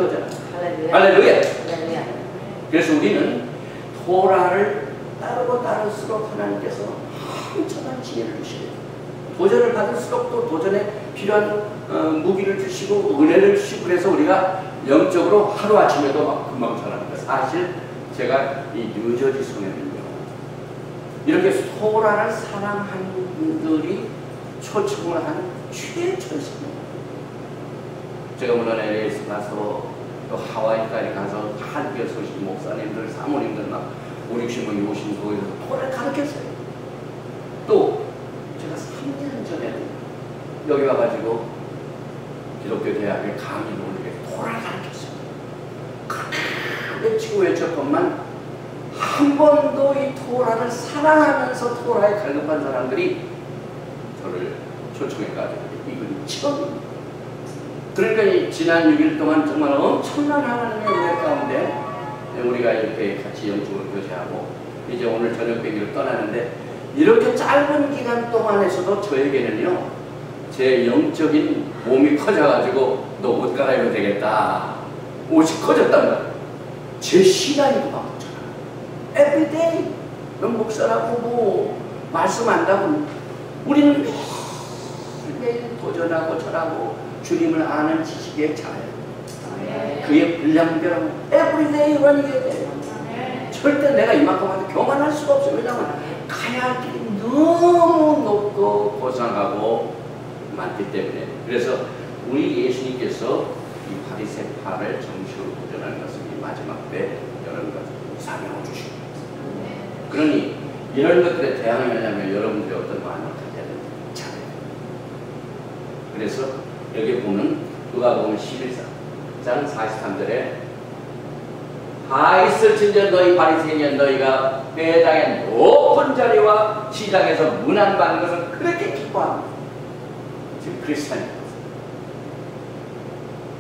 도전. 할렐루야. 할렐루야. 할렐루야. 그래서 우리는 토라를 따르고 따를수록 하나님께서 엄청난 지혜를 주시고 도전을 받을수록 또 도전에 필요한 무기를 주시고 은혜를 주시고 그래서 우리가 영적으로 하루아침에도 막 금방 자라는 거예요. 사실 제가 이 뉴저지 성에는요 이렇게 토라를 사랑하는 분들이 초청을 한 최초였습니다. 제가 물론 LA에서 가서 또 하와이까지 가서 한교 소식 목사님들 사모님들 막 5, 60명 오신 거에서 토라를 가르쳤어요. 또 제가 3년 전에 여기 와가지고 기독교 대학에 강의를 올리게 토라를 가르쳤어요. 그렇게 외치고 외쳤건만 한 번도 이 토라를 사랑하면서 토라에 갈급한 사람들이 저를 초청해가지고 이건 처음입니다. 그러니까 이 지난 6일 동안 정말 엄청난 하나님의 은혜 가운데 우리가 이렇게 같이 영적으로 교제하고 이제 오늘 저녁 배기를 떠나는데 이렇게 짧은 기간 동안에서도 저에게는요 제 영적인 몸이 커져가지고 너 옷 갈아입어도 되겠다 옷이 커졌단 말이에요. 제 시간이 바뀌었잖아. everyday 넌 목사라고 뭐 말씀 안다고 우리는 매일 도전하고 절하고 주님을 아는 지식에 잘 그의 분량대로 everyday running 돼. 절대 내가 이만큼한테 교만할 수가 없어요. 왜냐하면 가야 할 길이 너무 높고 고상하고 많기 때문에. 그래서 우리 예수님께서 이 바리새파를 정식으로 도전하는 것은 이 마지막 때 여러분과 사명을 주십니다. 그러니 이런 것들에 대항하려면 여러분들이 어떤 마음을 가져야 되는지 잘해야 됩니다. 그래서 여기 보면 누가복음 11장 43절에 다 있을진저 너희 바리새인이여 너희가 회당의 높은 자리와 시장에서 문안받는 것을 그렇게 기뻐합니다. 지금 크리스찬입니다.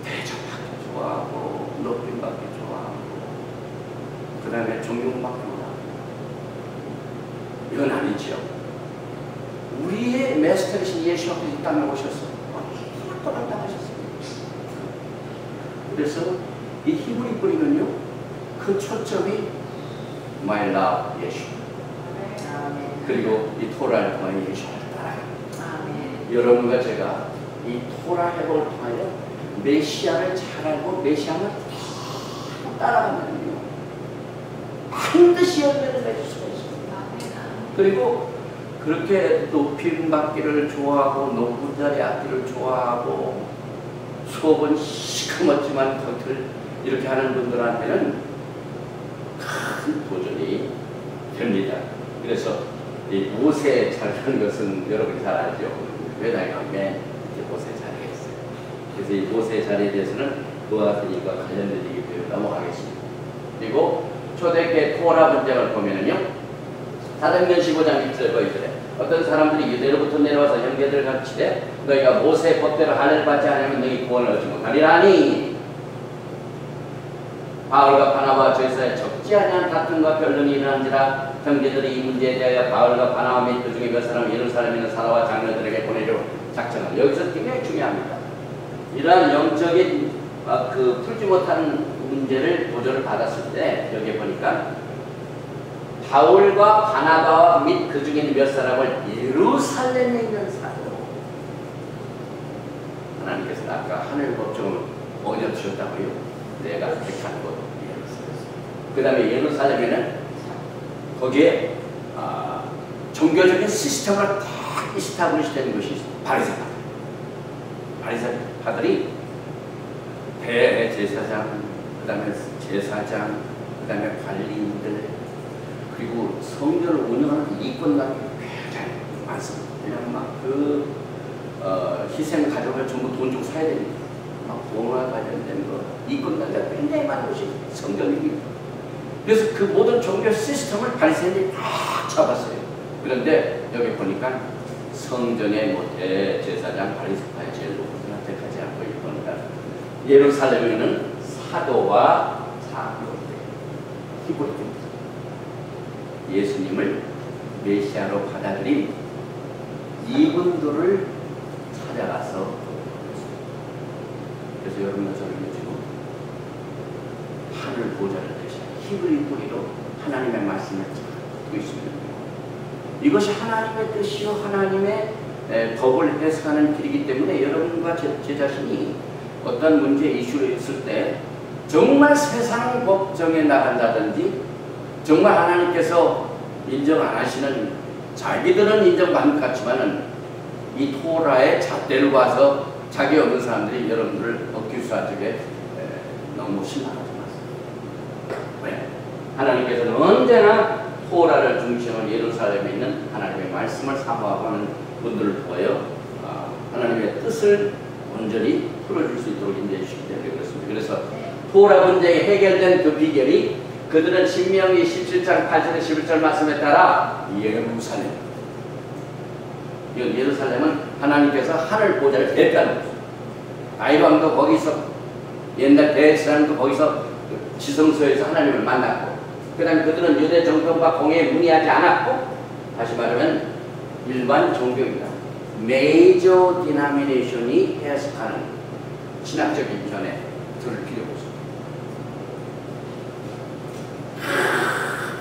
대접받기 좋아하고 높임받기 좋아하고 그 다음에 존경받기 원하고 이건 아니죠. 우리의 메스터이신 예수께서 이 땅에 오셔서 얼마나 당하셨습니다. 그래서 이 히브리 뿌리는요 그 초점이 My love 예수 그리고 이 토라를 통하여 예수를 따라갑니다. 여러분과 제가 이 토라 해법을 통하여 메시아를 잘 알고 메시아를 따라가면요 반드시 열매를 맺을 수가 있습니다. 그리고 그렇게 높임 받기를 좋아하고 높은 자리에 앉기를 좋아하고 수업은 시커멓지만 겉을 이렇게 하는 분들한테는 큰 도전이 됩니다. 그래서 이 모세 자리라는 것은 여러분이 잘 알죠. 회당에 가면 이렇게 모세 자리가 있어요. 그래서 이 모세 자리에 대해서는 그와 같은 일과 관련된 얘기 배우고 넘어가겠습니다. 그리고 초대교회 토라 분쟁을 보면은요 사도행전 15장 1절 거기에 어떤 사람들이 유대로부터 내려와서 형제들을 가르치되 너희가 모세의 법대로 할례를 받지 않으면 너희 구원을 얻지 못하리라니 바울과 바나바와 저희 사이에 적지 않은 다툼과 변론이 일어난지라 형제들이 이 문제에 대하여 바울과 바나바 및 그 중에 몇 사람은 예루살렘에 있는 사도와 장로들에게 보내려 작정을 여기서 굉장히 중요합니다. 이러한 영적인 그 풀지 못하는 문제를 도전을 받았을 때 여기에 보니까 바울과 바나바와 및 그 중에 있는 몇 사람을 예루살렘에 있는 사도 하나님께서 아까 하늘 법정을 언약 주셨다고요. 내가 택한 곳 예루살렘. 그 다음에 예루살렘에는 거기에 종교적인 시스템을 다 이스타블리시 된 것이 바리새파들. 바리새파들이 대제사장, 그 다음에 제사장, 그 다음에 관리인들, 그리고 성전을 운영하는 이권관이 굉장히 많습니다. 왜냐하면 막 희생 가족을 전부 돈 주고 사야 됩니다. 막 봉화 관련된 거, 이권관리가 굉장히 많은 것이 성전입니다. 그래서 그 모든 종교 시스템을 바리새인들이 다 잡았어요. 그런데 여기 보니까 성전의 대제사장 바리새파의 제일 높은 사람 택하지 않고 보니까 예루살렘에는 사도와 장로들, 히브리들 예수님을 메시아로 받아들인 이분들을 찾아가서 그래서 여러분과 저를 지금 하늘 보좌를 대신 히브리 뿌리로 하나님의 말씀을 듣고 있습니다. 이것이 하나님의 뜻이요 하나님의 법을 해석하는 길이기 때문에 여러분과 제 자신이 어떤 문제 이슈로 있을 때 정말 세상 법정에 나간다든지 정말 하나님께서 인정 안 하시는 자기들은 인정받는 것 같지만은 이 토라의 잣대를 봐서 자기 없는 사람들이 여러분들을 어큐스하게 너무 심하지 마세요. 왜? 하나님께서는 언제나 토라를 중심으로 예루살렘에 있는 하나님의 말씀을 사모하고 하는 분들을 보여 하나님의 뜻을 온전히 풀어줄 수 있도록 인도해 주시기 때문에 그렇습니다. 그래서 토라 문제가 해결된 그 비결이 그들은 신명기 17장 8절 11절 말씀에 따라 예루살렘, 이건 예루살렘은 하나님께서 하늘 보좌를 대표하는 것입니다. 아이방도 거기서 옛날 대사람도 거기서 지성소에서 하나님을 만났고 그 다음에 그들은 유대 정통과 공예에 문의하지 않았고 다시 말하면 일반 종교입니다. 메이저 디나미네이션이 해석하는 신학적인 견해 들을 필요가 없습니다.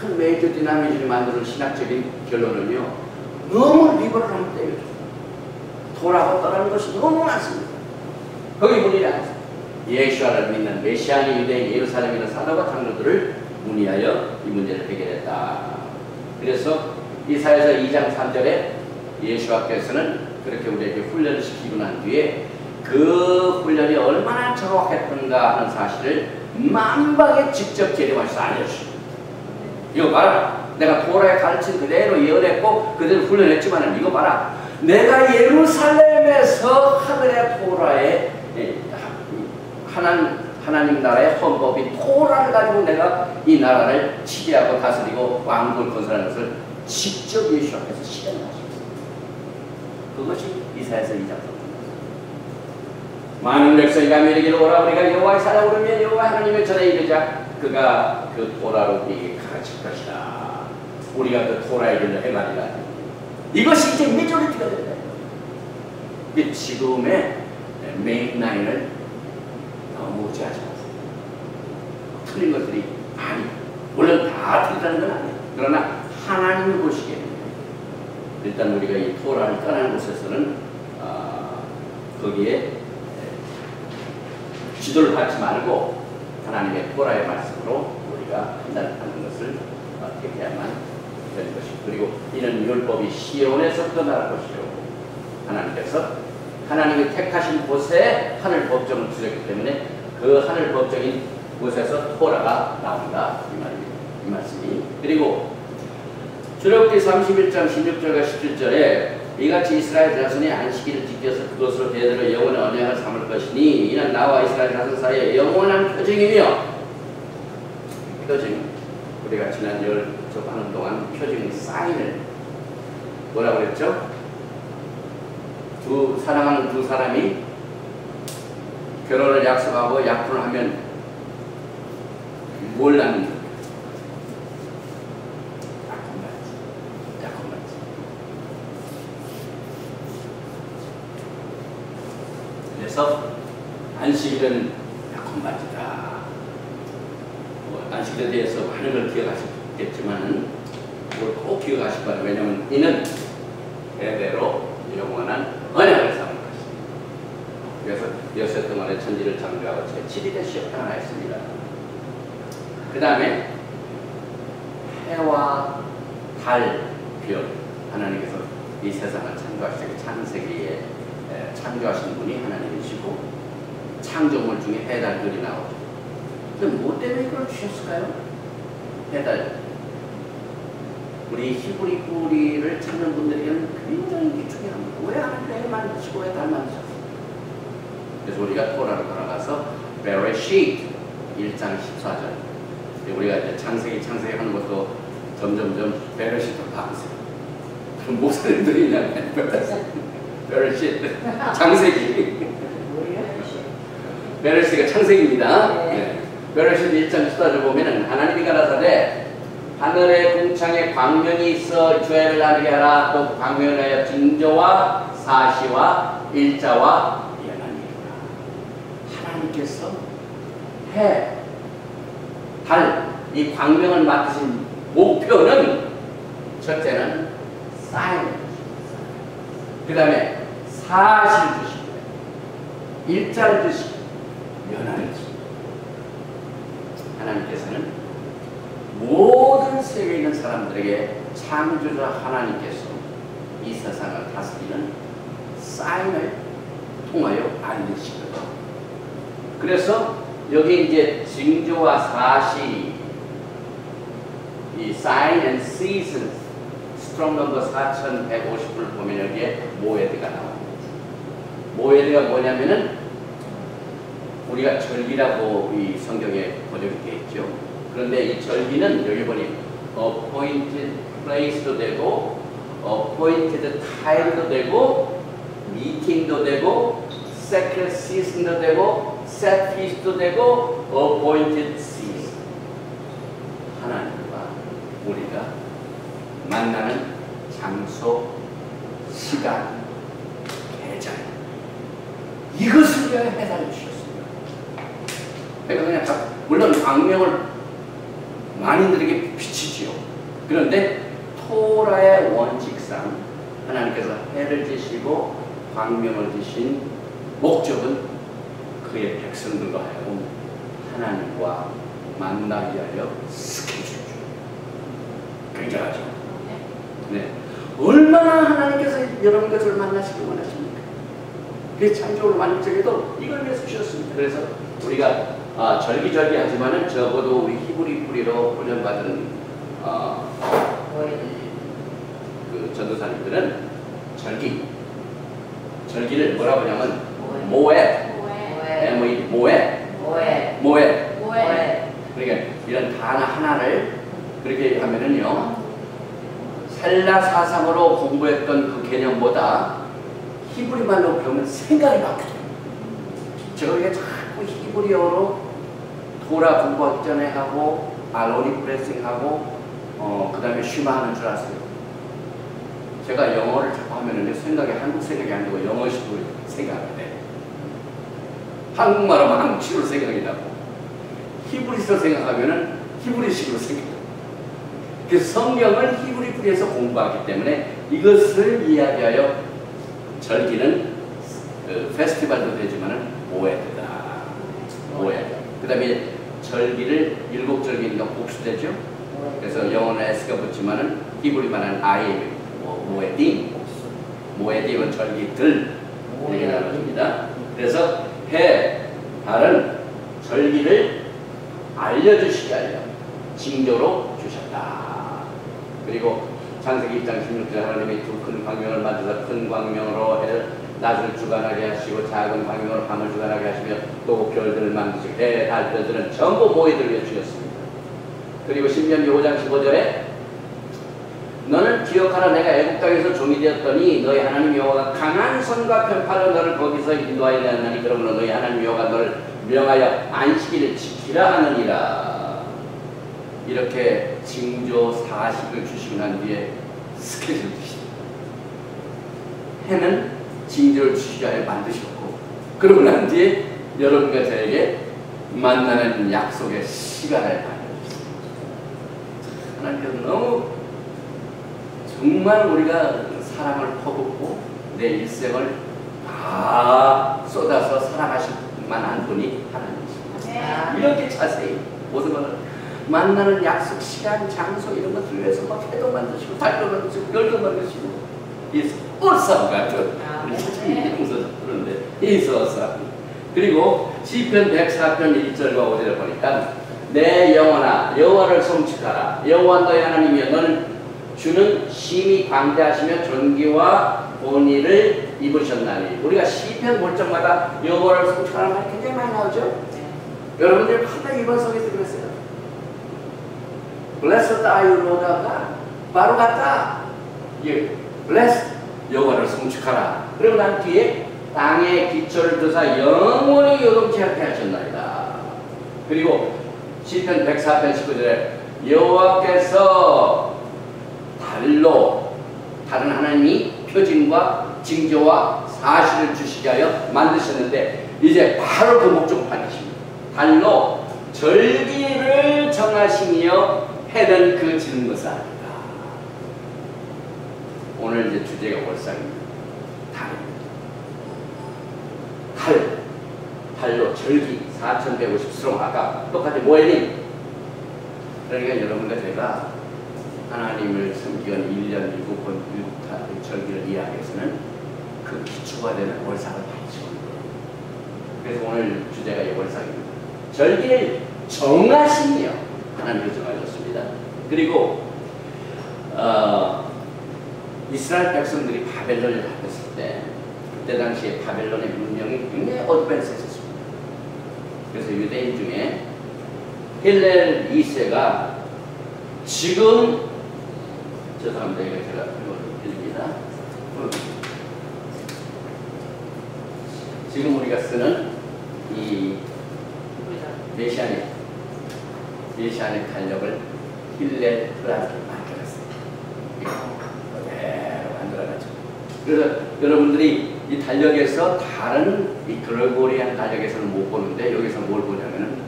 큰 메이저 디나미네이션이 만드는 신학적인 결론은요 너무 리버럴한 때예요. 토라가 떠나는 것이 너무 많습니다. 거기 문의를 안 했어요. 예수와를 믿는 메시아니 유대인 예루살렘에 있는 사도와 장로들을 문의하여 이 문제를 해결했다. 그래서 이사야서 2장 3절에 예수와께서는 그렇게 우리에게 훈련을 시키고 난 뒤에 그 훈련이 얼마나 정확했던가 하는 사실을 만방에 직접 재림하셔서 알려주십니다. 이거 봐라. 내가 토라에 가르친 그대로 예언했고 그대로 훈련했지만 이거 봐라. 내가 예루살렘에서 하늘의 토라에 하나님 나라의 헌법인 토라를 가지고 내가 이 나라를 치게하고 다스리고 왕국을 건설하는 것을 직접 예수 앞에서 실현하셨습니다. 그것이 이사야서 2장 3절. 많은 백성이 가며 이르기를 오라 우리가 여호와의 산에 오르면 여호와 하나님의 전에 이르자 그가 그 토라로 우리에게 가르칠 것이다. 우리가 그 토라의 길을 행하리라. 이것이 이제 메조리티가 된다. 이 지금의 메인 라인을 너무 무지하지 마세요. 틀린 것들이 아니, 물론 다 틀리다는 건 아니에요. 그러나 하나님을 보시기에 일단 우리가 이 토라를 떠나는 곳에서는 거기에 지도를 받지 말고 하나님의 토라의 말씀으로 우리가 판단하는 것을 택해야만 되는 것이고 그리고 이는 율법이 시온에서부터 나갈 것이요 하나님께서 하나님이 택하신 곳에 하늘 법정을 두셨기 때문에 그 하늘 법정인 곳에서 토라가 나온다 이 말입니다. 이 말씀이 그리고 출애굽기 31장 16절과 17절에 이같이 이스라엘 자손이 안식일을 지켜서 그것으로 대대로 영원한 언약을 삼을 것이니 이는 나와 이스라엘 자손 사이에 영원한 표징이며 표징 우리가 지난 열 접하는 동안 표징 사인을 뭐라고 그랬죠? 사랑하는 두 사람이 결혼을 약속하고 약혼을 하면 뭘 낳는 약혼받지. 그래서 안식일은 약혼받이다. 안식일에 대해서 많은 걸 기억하셨겠지만은 그걸 꼭 기억하실 거예요. 왜냐하면 이는 대대로 영원한 언약을 삼은 것입니다. 그래서 여섯 동안의 천지를 창조하고 제7일에 쉬었다 하였습니다. 그 다음에 해와 달, 별 하나님께서 이 세상을 창조하시고 창세기에 창조하신 분이 하나님이시고 창조물 중에 해, 달, 별이 나오죠. 그럼 뭐 때문에 이걸 주셨을까요? 해, 달 우리 히브리 뿌리를 찾는 분들에게는 굉장히 중요합니다. 왜 하나님께서 해 만드시고 왜 달 만드셨어요? 그래서 우리가 토라로 돌아가서 베레시트 1장 14절 우리가 이제 창세기 하는 것도 점점점 베레시트로 바꾸세요. 그럼 목사님들이 그냥 베레시트 창세기 베레시트가 창세기입니다. 네. 베레시트 1장 14절 보면은 하나님이 가라사대 하늘의 궁창에 광명이 있어 주애를 나르게 하라. 또 광명하여 징조와 사시와 일자와 예언하니라. 하나님께서 해, 이 광명을 맡으신 목표는 첫째는 사인을 주십니다. 그 다음에 사실을 주십니다. 일자를 주십니다. 면허를 주십니다. 하나님께서는 모든 세계에 있는 사람들에게 창조자 하나님께서 이 세상을 다스리는 사인을 통하여 알리시거든요. 그래서 여기 이제 징조와 사실이 이 sign and seasons 스트롱 넘버 4150을 보면 여기에 모에드가 나옵니다. 모에드가 뭐냐면은 우리가 절기라고 이 성경에 번역이 되어 있죠. 그런데 이 절기는 여기 보니 appointed place도 되고 appointed time도 되고 meeting도 되고 sacred season도 되고 set feast도 되고 appointed season. 하나님과 우리가 만나는 장소, 시간, 계절 이것을 위하여 해달해 주셨습니다. 그러니까 그냥 물론 광명을 만인들에게 비치지요. 그런데 토라의 원칙상 하나님께서 해를 지시고 광명을 지신 목적은 그의 백성들과 하여금 하나님과 만나기 위하여 스케줄. 굉장하죠. 네. 얼마나 하나님께서 여러분 것을 만나시기 원하십니까? 그 창조를 만들 적에도 이걸 위해서 주셨습니다. 그래서 우리가 절기절기하지만은 적어도 우리 히브리 뿌리로 훈련받은 그 전도사님들은 절기를 뭐라고 하냐면 모에 그러니까 이런 단어 하나를 그렇게 하면은요 헬라 사상으로 공부했던 그 개념보다 히브리 말로 배우면 생각이 바뀌어요. 제가 이게 자꾸 히브리어로 토라 공부하기 전에 하고 알로니 프레싱 하고 그 다음에 쉬마 하는 줄 아세요. 제가 영어를 자꾸 하면은 생각이 한국 생각이 안 나고 영어식으로 생각이 돼. 한국말 하면 한국식으로 생각이 나고 히브리서 생각하면은 히브리식으로 생각이 나고. 그래서 성경을 히브리 뿌리에서 공부하기 때문에 이것을 이야기하여 절기는 그 페스티벌도 되지만은 모에드다. 모에드. 그 다음에 절기를 7절기니까 복수되죠. 그래서 영어는 S가 붙지만은 히브리만은 I 모에딤. 모에딤은 절기들 이렇게 나눠줍니다. 그래서 해, 달은 절기를 알려주시기 하여 징조로 주셨다. 그리고 창세기 1장 16절 하나님이 두 큰 광명을 만드사 큰 광명으로 낮을 주관하게 하시고 작은 광명으로 밤을 주관하게 하시며 또 별들을 만드시고 해, 달, 별들은 전부 모이들 위해 주셨습니다. 그리고 신명기 5장 15절에 너는 기억하라 내가 애국 땅에서 종이 되었더니 너희 하나님 여호와가 강한 손과 편팔로 너를 거기서 인도하여 내었나니 그러므로 너희 하나님 여호와가 너를 명하여 안식일을 지키라 하느니라. 이렇게 징조 사식을 주시고 난 뒤에 스케줄 주십니다. 해는 징조를 주시기 위하여 만드셨고 그러고 난 뒤에 여러분과 저에게 만나는 약속의 시간을 알려주십니다. 하나님께서 너무 정말 우리가 사랑을 퍼붓고 내 일생을 다 쏟아서 사랑하실 만한 분이 하나님이십니다. 이렇게 자세히 모든 것을 만나는 약속, 시간, 장소 이런 것들을 위해서 막 해도 만드시고 달도 만드시고 별도 만드시고 이 어싸움 같은 우리 차장님 용서서 그런데 이 어싸움. 그리고 시편 104편 1절과 5절을 보니까 내 영혼아 여호와를 송축하라. 여호와 너의 하나님이여 너는 주는 심히 광대하시며 존귀와 본의를 입으셨나니. 우리가 시편 볼 적마다 여호와를 송축하는 말이 굉장히 많이 나오죠. 여러분들 하나 이번 성에서 그랬어요. Blessed are you, Lord가 바로 같다. Blessed 여호와를 송축하라. 그리고 난 뒤에 땅에 기초를 두사 영원히 요동치 않게 하셨나이다. 그리고 시편 104편 19절에 여호와께서 달로 다른 하나님이 표징과 징조와 사실을 주시게 하여 만드셨는데 이제 바로 그 목적을 받으십니다. 달로 절기를 정하시며 해는 그 지는 것을 아니다. 오늘 이제 주제가 월상입니다. 달로 절기 4150수롱 아까 똑같이 모엘린. 그러니까 여러분과 제가 하나님을 섬기는 1년 7번 7타 절기를 이해하기 위해서는 그 기초가 되는 월상을 가지고 있는 거예요. 그래서 오늘 주제가 이 월상입니다. 절기를 정하시며 하나님이 정하셨습니다. 그리고 이스라엘 백성들이 바벨론을 잡혔을 때 그때 당시에 바벨론의 문명이 굉장히 어드밴스했었습니다. 그래서 유대인 중에 힐렐 2세가 지금 죄송합니다. 이거 제가 읽어드립니다. 지금 우리가 쓰는 이 메시아닉 달력을 힐렐 플라스틱 만들었어요. 그대로 만들어가지고. 그래서 여러분들이 이 달력에서 다른 이 그레고리안 달력에서는 못 보는데 여기서 뭘 보냐면은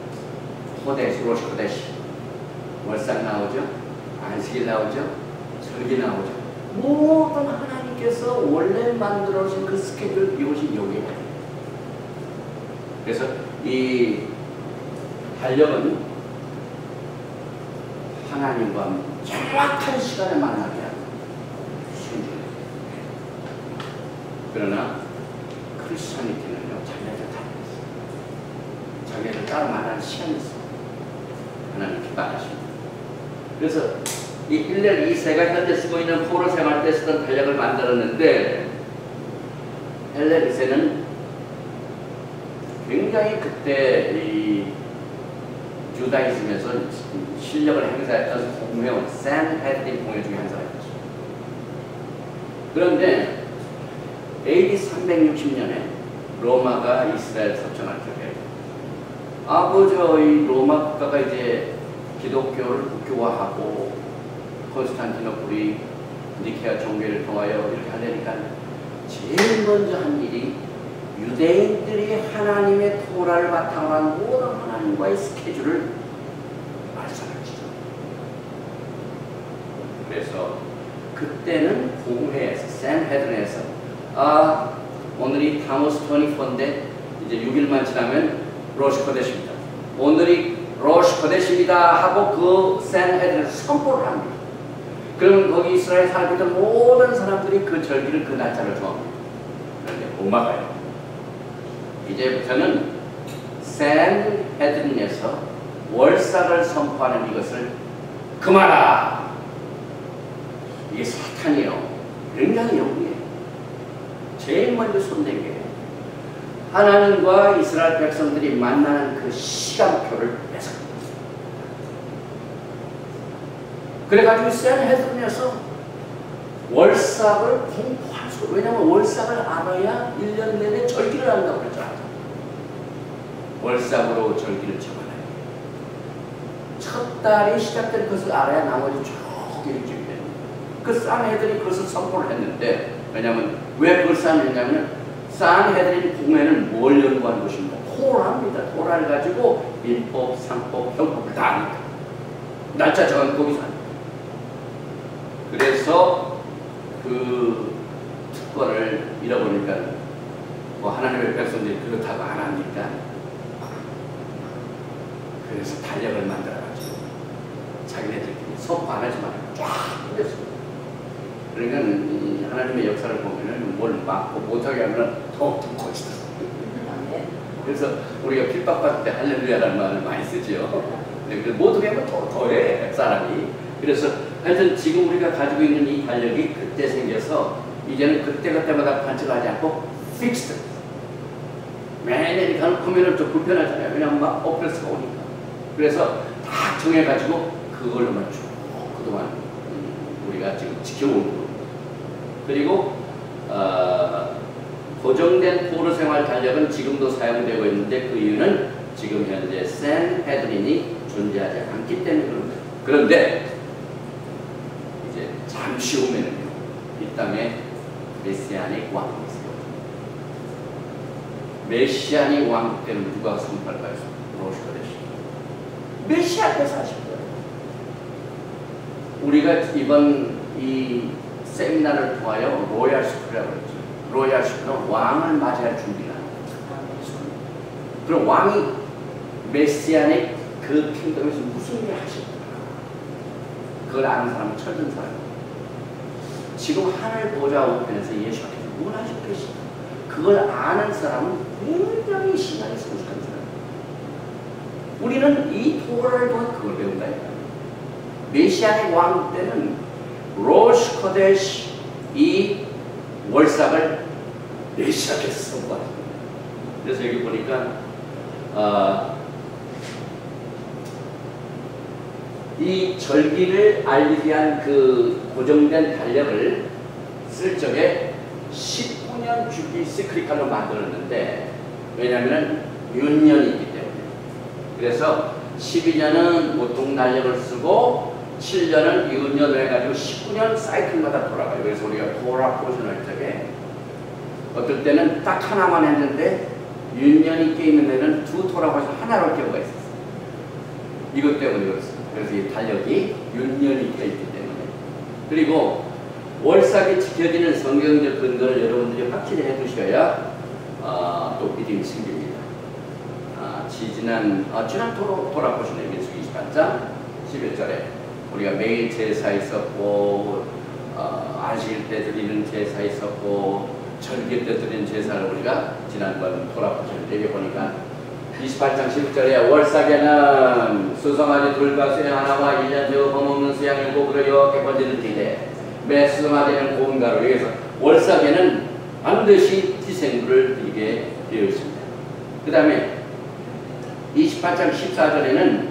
호데시, 로시 호데시, 월상 나오죠, 안식일 나오죠, 절기 나오죠. 모든 하나님께서 원래 만들어진 그 스케줄 이것이 여기에. 그래서 이 달력은 하나님과 정확한 시간에 만나게 하는 순종이에요. 그러나 크리스천이티는요, 자기네들 따로 만나는 시간이 있어요. 하나님 기뻐하십니다. 그래서 이 힐렐 2세가 현재 쓰고 있는 포로 생활 때 쓰던 달력을 만들었는데, 힐렐 2세는 굉장히 그때 이 주다이즘에서 실력을 행사했던 공회원, 산헤드린 공회 중에 한 사람이었죠. 그런데 AD 360년에 로마가 이스라엘 접전할 적에 이 로마 국가가 이제 기독교를 국교화하고 콘스탄티노플이 니케아 종교를 통하여 이렇게 하려니까 제일 먼저 한 일이 유대인들이 하나님의 토라를 바탕으로 한 모든 하나님과의 스케줄을 말씀하시죠. 그래서 그때는 공회에서, 산헤드린에서 오늘이 타모스 24인데 이제 6일만 지나면 로시 코데시입니다. 오늘이 로시 코데시입니다 하고 그 산헤드린에서 선포를 합니다. 그러면 거기 이스라엘 살고 있던 모든 사람들이 그 절기를, 그 날짜를 정합니다. 그런데 못 막아요. 이제부터는 산헤드린에서 월삭을 선포하는 이것을 금하라. 이게 사탄이요. 굉장히 영리해요. 제일 먼저 손댄 게 하나님과 이스라엘 백성들이 만나는 그 시간표를 뺏어갑니다. 그래가지고 산헤드린에서 월삭을 공포할 수, 왜냐하면 월삭을 알아야 1년 내내 절기를 한다고 그랬잖아요. 월삭으로 절기를 정하나요. 첫 달이 시작된 것을 알아야 나머지 쭉 일주일이 됩니다. 그 산헤드린이 그것을 선포를 했는데, 왜냐하면 왜 그걸 쌓았냐면 산헤드린 공회는 뭘 연구하는 것입니다. 토라입니다. 토라를 가지고 민법, 상법, 형법을 다 아니까 날짜 정한 거기서 합니다. 그래서 그 특권을 잃어보니까 뭐 하나님의 백성들이 그렇다고 안 하니까 그래서 달력을 만들어가지고 자기네들끼리 선포 안 하지 말고 쫙 뿌렸습니다. 그러니까 하나님의 역사를 보면은 뭘 막고 못하게 하면 더욱더 커지더라고요. 그래서 우리가 핍박받을 때 할렐루야라는 말을 많이 쓰죠. 못하게 하면 더해 사람이. 그래서 하여튼 지금 우리가 가지고 있는 이 달력이 그때 생겨서 이제는 그때마다 관측하지 않고 픽스드. 매년 가면 좀 불편하잖아요. 왜냐면 막 오프레스가 오니까. 그래서 다 정해가지고 그걸로만 쭉 그동안 우리가 지금 지켜오는 겁니다. 그리고 고정된 포로 생활 달력은 지금도 사용되고 있는데 그 이유는 지금 현재 산헤드린이 존재하지 않기 때문에 그럽니다. 그런데 이제 잠시 후면은요, 이 땅에 메시아닉 왕이 있어요. 메시아닉 왕 때는 누가 선포할까요? 로시 코데시. 메시아께서 하십니다. 우리가 이번 이 세미나를 통하여 로얄 스쿨이라고 그랬죠. 로얄 스쿨은 왕을 맞이할 준비가 스쿨. 그럼 왕이 메시아닉 그 킹덤에서 무슨 일을 하실까? 그걸 아는 사람은 철든 사람이에요. 지금 하늘 보좌 우편에서 예수께서 뭘 하시고 계시다. 그걸 아는 사람은 굉장히 신앙이 성숙한 사람이에요. 우리는 이 토라를 통해 그걸 배운다니까요. 메시아의 왕 때는 로시 코데시 이 월삭을 메시아께서 선포하십니다. 그래서 여기 보니까 이 절기를 알기 위한 그 고정된 달력을 쓸 적에 19년 주기 시크릿칼로 만들었는데, 왜냐하면 윤년이 있기 때문에. 그래서 12년은 보통 달력을 쓰고 7년은 윤년을 해가지고 19년 사이클마다 돌아가요. 그래서 우리가 토라 포션 할 적에 어떨 때는 딱 하나만 했는데 윤년이 껴있는 데는 두 토라 포션 하나로 할 경우가 있었어요. 이것 때문에 그렇습니다. 그래서 이 달력이 윤년이 껴있기 때문에. 그리고 월삭이 지켜지는 성경적 근거를 여러분들이 확실히 해두셔야 또 믿음이 생깁니다. 지난 토라 포션의 민수기 28장 11절에 우리가 매일 제사 있었고 안식일 때 드리는 제사 있었고 절기 때 드리는 제사를 우리가 지난번 토라 포션을 얘기해보니까 28장 11절에 월삭에는 수송아지 둘과 수양 하나와 1년 저 범없는 수양 7그릇 여호와께 번지는 뒤에 매 수송아지는 고운 가루. 여기서 월삭에는 반드시 희생물을 드리게 되어 있습니다. 그 다음에 28장 14절에는